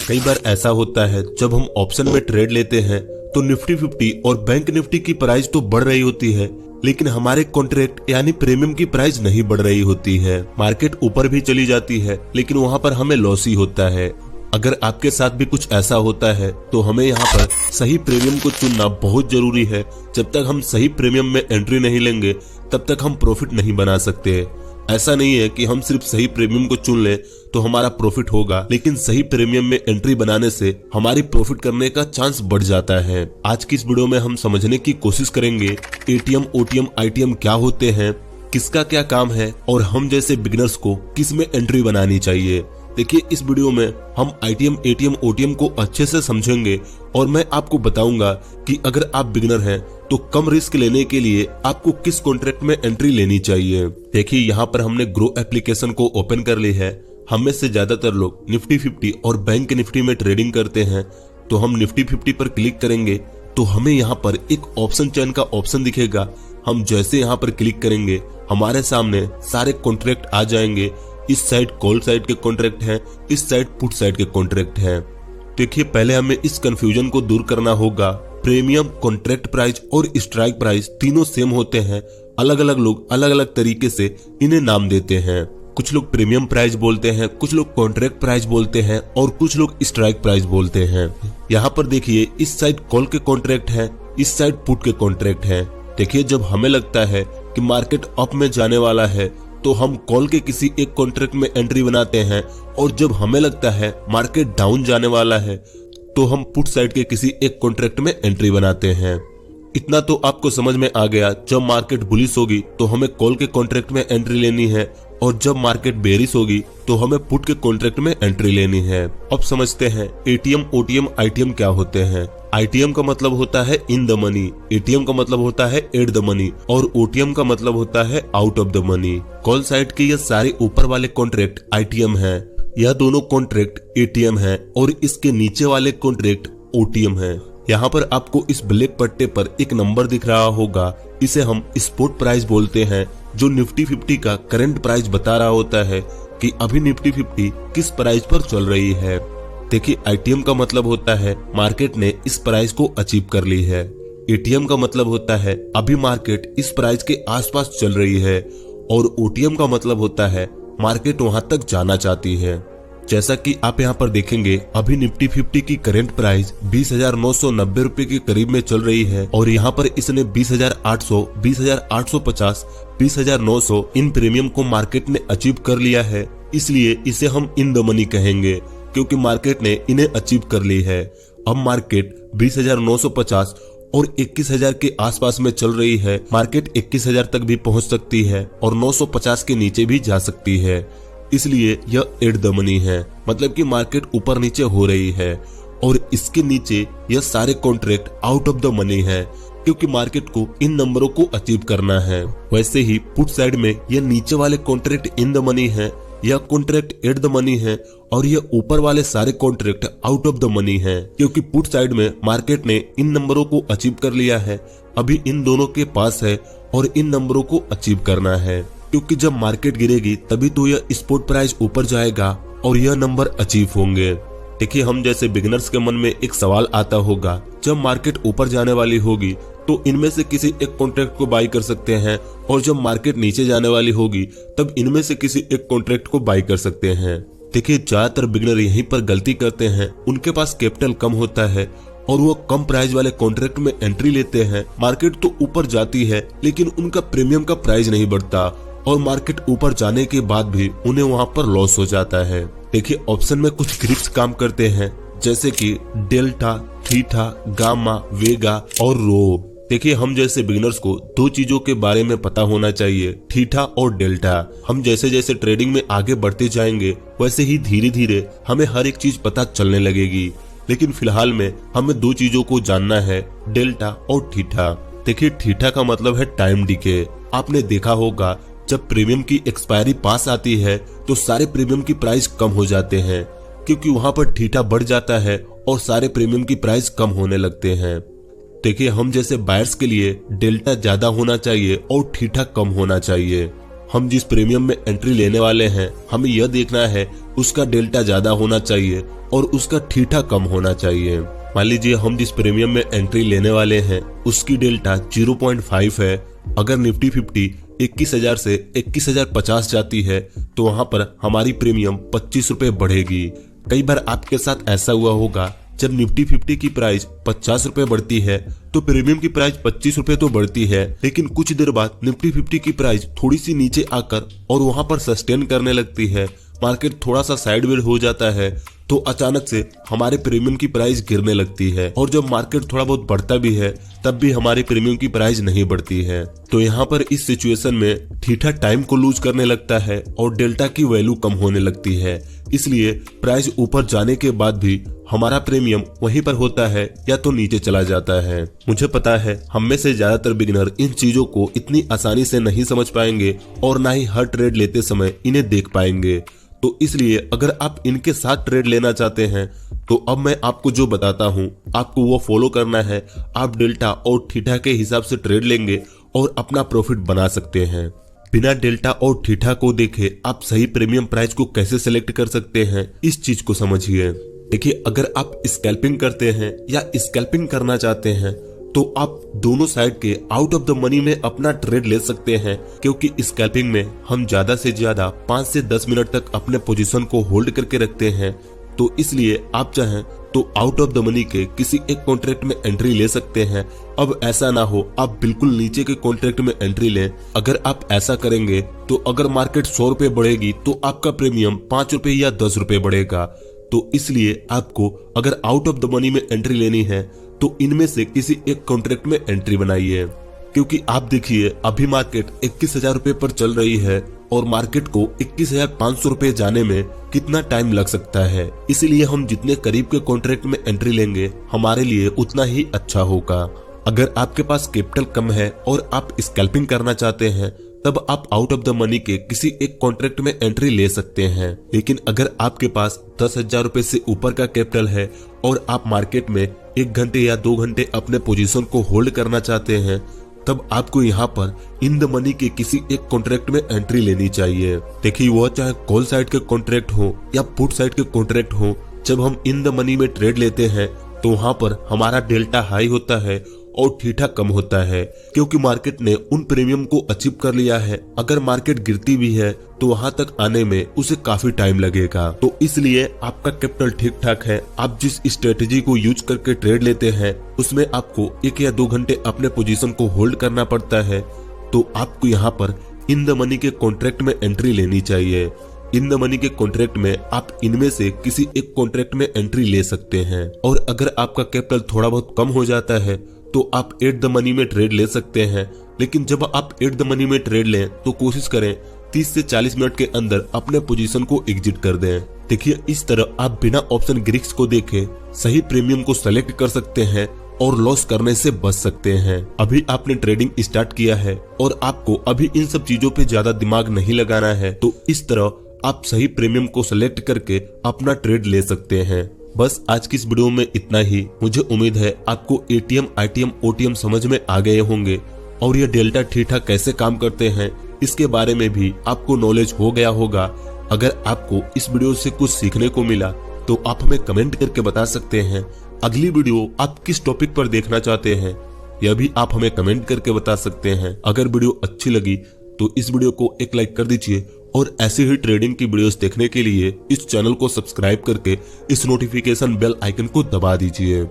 कई बार ऐसा होता है जब हम ऑप्शन में ट्रेड लेते हैं तो निफ्टी 50 और बैंक निफ्टी की प्राइस तो बढ़ रही होती है, लेकिन हमारे कॉन्ट्रैक्ट यानी प्रीमियम की प्राइस नहीं बढ़ रही होती है। मार्केट ऊपर भी चली जाती है लेकिन वहाँ पर हमें लॉस ही होता है। अगर आपके साथ भी कुछ ऐसा होता है तो हमें यहाँ पर सही प्रीमियम को चुनना बहुत जरूरी है। जब तक हम सही प्रीमियम में एंट्री नहीं लेंगे तब तक हम प्रॉफिट नहीं बना सकते। ऐसा नहीं है कि हम सिर्फ सही प्रीमियम को चुन लें तो हमारा प्रॉफिट होगा, लेकिन सही प्रीमियम में एंट्री बनाने से हमारी प्रॉफिट करने का चांस बढ़ जाता है। आज की इस वीडियो में हम समझने की कोशिश करेंगे एटीएम, ओटीएम, आईटीएम क्या होते हैं, किसका क्या काम है और हम जैसे बिगिनर्स को किस में एंट्री बनानी चाहिए। देखिए, इस वीडियो में हम आईटीएम, एटीएम, ओटीएम को अच्छे से समझेंगे और मैं आपको बताऊंगा कि अगर आप बिगिनर हैं तो कम रिस्क लेने के लिए आपको किस कॉन्ट्रैक्ट में एंट्री लेनी चाहिए। देखिए, यहाँ पर हमने ग्रो एप्लीकेशन को ओपन कर ली है। हम में से ज्यादातर लोग निफ्टी 50 और बैंक निफ्टी में ट्रेडिंग करते हैं, तो हम निफ्टी 50 पर क्लिक करेंगे तो हमें यहाँ पर एक ऑप्शन चयन का ऑप्शन दिखेगा। हम जैसे यहाँ पर क्लिक करेंगे हमारे सामने सारे कॉन्ट्रैक्ट आ जाएंगे। इस साइड कॉल साइड के कॉन्ट्रैक्ट हैं, इस साइड पुट साइड के कॉन्ट्रैक्ट हैं। देखिए, पहले हमें इस कंफ्यूजन को दूर करना होगा। प्रीमियम, कॉन्ट्रैक्ट प्राइस और स्ट्राइक प्राइस तीनों सेम होते हैं। अलग अलग लोग अलग अलग तरीके से इन्हें नाम देते हैं। कुछ लोग प्रीमियम प्राइस बोलते हैं, कुछ लोग कॉन्ट्रैक्ट प्राइस बोलते हैं और कुछ लोग स्ट्राइक प्राइस बोलते हैं। यहाँ पर देखिए, इस साइड कॉल के कॉन्ट्रैक्ट हैं, इस साइड पुट के कॉन्ट्रैक्ट हैं। देखिए, जब हमें लगता है कि मार्केट अप में जाने वाला है तो हम कॉल के किसी एक कॉन्ट्रैक्ट में एंट्री बनाते हैं, और जब हमें लगता है मार्केट डाउन जाने वाला है तो हम पुट साइड के किसी एक कॉन्ट्रैक्ट में एंट्री बनाते हैं। इतना तो आपको समझ में आ गया। जब मार्केट बुलिश होगी तो हमें कॉल के कॉन्ट्रैक्ट में एंट्री लेनी है, और जब मार्केट बेरिश होगी तो हमें पुट के कॉन्ट्रैक्ट में एंट्री लेनी है। अब समझते हैं एटीएम, ओटीएम, आईटीएम क्या होते हैं। आईटीएम का मतलब होता है इन द मनी, एटीएम का मतलब होता है एट द मनी और ओटीएम का मतलब होता है out of the money. Call side के ये सारे ऊपर वाले कॉन्ट्रैक्ट आईटीएम है, यह दोनों कॉन्ट्रैक्ट एटीएम है और इसके नीचे वाले कॉन्ट्रैक्ट ओटीएम है। यहाँ पर आपको इस ब्लैक पट्टे पर एक नंबर दिख रहा होगा, इसे हम स्पॉट प्राइस बोलते हैं, जो निफ्टी 50 का करंट प्राइस बता रहा होता है कि अभी निफ्टी 50 किस प्राइस पर चल रही है। देखिए, आईटीएम का मतलब होता है मार्केट ने इस प्राइस को अचीव कर ली है। एटीएम का मतलब होता है अभी मार्केट इस प्राइस के आसपास चल रही है, और ओटीएम का मतलब होता है मार्केट वहां तक जाना चाहती है। जैसा कि आप यहाँ पर देखेंगे, अभी निफ्टी 50 की करंट प्राइस 20,990 रुपए के करीब में चल रही है, और यहाँ पर इसने 20,800, 20,850, 20,900 इन प्रीमियम को मार्केट ने अचीव कर लिया है। इसलिए इसे हम इन द मनी कहेंगे, क्योंकि मार्केट ने इन्हें अचीव कर ली है। अब मार्केट 20,950 और 21,000 के आसपास में चल रही है। मार्केट 21,000 तक भी पहुंच सकती है और 950 के नीचे भी जा सकती है। इसलिए यह एट द मनी है, मतलब कि मार्केट ऊपर नीचे हो रही है, और इसके नीचे यह सारे contract out of the money है, क्योंकि मार्केट को इन नंबरों को अचीव करना है। वैसे ही पुट साइड में यह नीचे वाले कॉन्ट्रैक्ट इन द मनी है, यह कॉन्ट्रैक्ट एट द मनी है, और यह ऊपर वाले सारे contract out of the money है, क्योंकि पुट साइड में मार्केट ने इन नंबरों को अचीव कर लिया है। अभी इन दोनों के पास है और इन नंबरों को अचीव करना है, क्योंकि जब मार्केट गिरेगी तभी तो यह स्पॉट प्राइस ऊपर जाएगा और यह नंबर अचीव होंगे। देखिए, हम जैसे बिगिनर्स के मन में एक सवाल आता होगा, जब मार्केट ऊपर जाने वाली होगी तो इनमें से किसी एक कॉन्ट्रैक्ट को बाई कर सकते हैं, और जब मार्केट नीचे जाने वाली होगी तब इनमें से किसी एक कॉन्ट्रैक्ट को बाई कर सकते हैं। देखिए, ज्यादातर बिगिनर यहीं पर गलती करते हैं। उनके पास कैपिटल कम होता है और वो कम प्राइस वाले कॉन्ट्रैक्ट में एंट्री लेते हैं। मार्केट तो ऊपर जाती है लेकिन उनका प्रीमियम का प्राइस नहीं बढ़ता, और मार्केट ऊपर जाने के बाद भी उन्हें वहां पर लॉस हो जाता है। देखिए, ऑप्शन में कुछ ग्रिप्स काम करते हैं, जैसे कि डेल्टा, थीटा, गामा, वेगा और रो। देखिए, हम जैसे बिगिनर्स को दो चीजों के बारे में पता होना चाहिए, थीटा और डेल्टा। हम जैसे जैसे ट्रेडिंग में आगे बढ़ते जाएंगे वैसे ही धीरे धीरे हमें हर एक चीज पता चलने लगेगी, लेकिन फिलहाल में हमें दो चीजों को जानना है, डेल्टा और थीटा। देखिए, थीटा का मतलब है टाइम डिके। आपने देखा होगा, जब प्रीमियम की एक्सपायरी पास आती है तो सारे प्रीमियम की प्राइस कम हो जाते हैं, क्योंकि वहां पर थीटा बढ़ जाता है और सारे प्रीमियम की प्राइस कम होने लगते हैं। देखिए, हम जैसे बायर्स के लिए डेल्टा ज्यादा होना चाहिए और थीटा कम होना चाहिए। हम जिस प्रीमियम में एंट्री लेने वाले हैं हमें यह देखना है उसका डेल्टा ज्यादा होना चाहिए और उसका थीटा कम होना चाहिए। मान लीजिए हम जिस प्रीमियम में एंट्री लेने वाले हैं उसकी डेल्टा 0.5 है। अगर निफ्टी 50 21,000 से 21,050 जाती है तो वहां पर हमारी प्रीमियम 25 रुपए बढ़ेगी। कई बार आपके साथ ऐसा हुआ होगा, जब निफ्टी 50 की प्राइस 50 रुपए बढ़ती है तो प्रीमियम की प्राइस 25 रुपए तो बढ़ती है, लेकिन कुछ देर बाद निफ्टी 50 की प्राइस थोड़ी सी नीचे आकर और वहां पर सस्टेन करने लगती है, मार्केट थोड़ा सा साइडवेज हो जाता है तो अचानक से हमारे प्रीमियम की प्राइस गिरने लगती है। और जब मार्केट थोड़ा बहुत बढ़ता भी है तब भी हमारी प्रीमियम की प्राइस नहीं बढ़ती है। तो यहाँ पर इस सिचुएशन में थीटा टाइम को लूज करने लगता है और डेल्टा की वैल्यू कम होने लगती है। इसलिए प्राइस ऊपर जाने के बाद भी हमारा प्रीमियम वहीं पर होता है या तो नीचे चला जाता है। मुझे पता है हम में से ज्यादातर बिगिनर इन चीजों को इतनी आसानी से नहीं समझ पाएंगे और ना ही हर ट्रेड लेते समय इन्हें देख पाएंगे। तो इसलिए अगर आप इनके साथ ट्रेड लेना चाहते हैं तो अब मैं आपको जो बताता हूं आपको वो फॉलो करना है। आप डेल्टा और थीटा के हिसाब से ट्रेड लेंगे और अपना प्रॉफिट बना सकते हैं। बिना डेल्टा और थीटा को देखे आप सही प्रीमियम प्राइस को कैसे सेलेक्ट कर सकते हैं, इस चीज को समझिए। देखिए, अगर आप स्कैल्पिंग करते हैं या स्कैल्पिंग करना चाहते हैं तो आप दोनों साइड के आउट ऑफ द मनी में अपना ट्रेड ले सकते हैं, क्योंकि स्कैल्पिंग में हम ज्यादा से ज्यादा 5 से 10 मिनट तक अपने पोजीशन को होल्ड करके रखते हैं। तो इसलिए आप चाहें तो आउट ऑफ द मनी के किसी एक कॉन्ट्रैक्ट में एंट्री ले सकते हैं। अब ऐसा ना हो आप बिल्कुल नीचे के कॉन्ट्रैक्ट में एंट्री लें। अगर आप ऐसा करेंगे तो अगर मार्केट 100 रुपए बढ़ेगी तो आपका प्रीमियम 5 रुपए या 10 रुपए बढ़ेगा। तो इसलिए आपको अगर आउट ऑफ द मनी में एंट्री लेनी है तो इनमें से किसी एक कॉन्ट्रैक्ट में एंट्री बनाइए, क्योंकि आप देखिए अभी मार्केट 21,000 रुपए पर चल रही है और मार्केट को 21,500 रुपए जाने में कितना टाइम लग सकता है। इसीलिए हम जितने करीब के कॉन्ट्रैक्ट में एंट्री लेंगे हमारे लिए उतना ही अच्छा होगा। अगर आपके पास कैपिटल कम है और आप स्कैल्पिंग करना चाहते हैं तब आप आउट ऑफ द मनी के किसी एक कॉन्ट्रैक्ट में एंट्री ले सकते हैं। लेकिन अगर आपके पास 10,000 रुपए से ऊपर का कैपिटल है और आप मार्केट में 1 घंटे या 2 घंटे अपने पोजीशन को होल्ड करना चाहते हैं तब आपको यहाँ पर इन द मनी के किसी एक कॉन्ट्रैक्ट में एंट्री लेनी चाहिए। देखिए, वह चाहे कॉल साइड के कॉन्ट्रैक्ट हो या पुट साइड के कॉन्ट्रैक्ट हो, जब हम इन द मनी में ट्रेड लेते हैं तो वहां पर हमारा डेल्टा हाई होता है और थीटा कम होता है, क्योंकि मार्केट ने उन प्रीमियम को अचीव कर लिया है। अगर मार्केट गिरती भी है तो वहां तक आने में उसे काफी टाइम लगेगा। तो इसलिए आपका कैपिटल ठीक ठाक है, आप जिस स्ट्रेटेजी को यूज करके ट्रेड लेते हैं उसमें आपको 1 या 2 घंटे अपने पोजीशन को होल्ड करना पड़ता है, तो आपको यहाँ पर इन द मनी के कॉन्ट्रैक्ट में एंट्री लेनी चाहिए। इन द मनी के कॉन्ट्रैक्ट में आप इनमें से किसी एक कॉन्ट्रैक्ट में एंट्री ले सकते हैं। और अगर आपका कैपिटल थोड़ा बहुत कम हो जाता है तो आप एट द मनी में ट्रेड ले सकते हैं। लेकिन जब आप एट द मनी में ट्रेड लें तो कोशिश करें 30 से 40 मिनट के अंदर अपने पोजीशन को एग्जिट कर दें। देखिए, इस तरह आप बिना ऑप्शन ग्रीक्स को देखे सही प्रीमियम को सेलेक्ट कर सकते हैं और लॉस करने से बच सकते हैं। अभी आपने ट्रेडिंग स्टार्ट किया है और आपको अभी इन सब चीजों पे ज्यादा दिमाग नहीं लगाना है, तो इस तरह आप सही प्रीमियम को सेलेक्ट करके अपना ट्रेड ले सकते हैं। बस आज की इस वीडियो में इतना ही। मुझे उम्मीद है आपको एटीएम, आईटीएम, ओटीएम समझ में आ गए होंगे और ये डेल्टा थीटा कैसे काम करते हैं इसके बारे में भी आपको नॉलेज हो गया होगा। अगर आपको इस वीडियो से कुछ सीखने को मिला तो आप हमें कमेंट करके बता सकते हैं। अगली वीडियो आप किस टॉपिक पर देखना चाहते हैं यह भी आप हमें कमेंट करके बता सकते हैं। अगर वीडियो अच्छी लगी तो इस वीडियो को एक लाइक कर दीजिए और ऐसे ही ट्रेडिंग की वीडियोस देखने के लिए इस चैनल को सब्सक्राइब करके इस नोटिफिकेशन बेल आइकन को दबा दीजिए।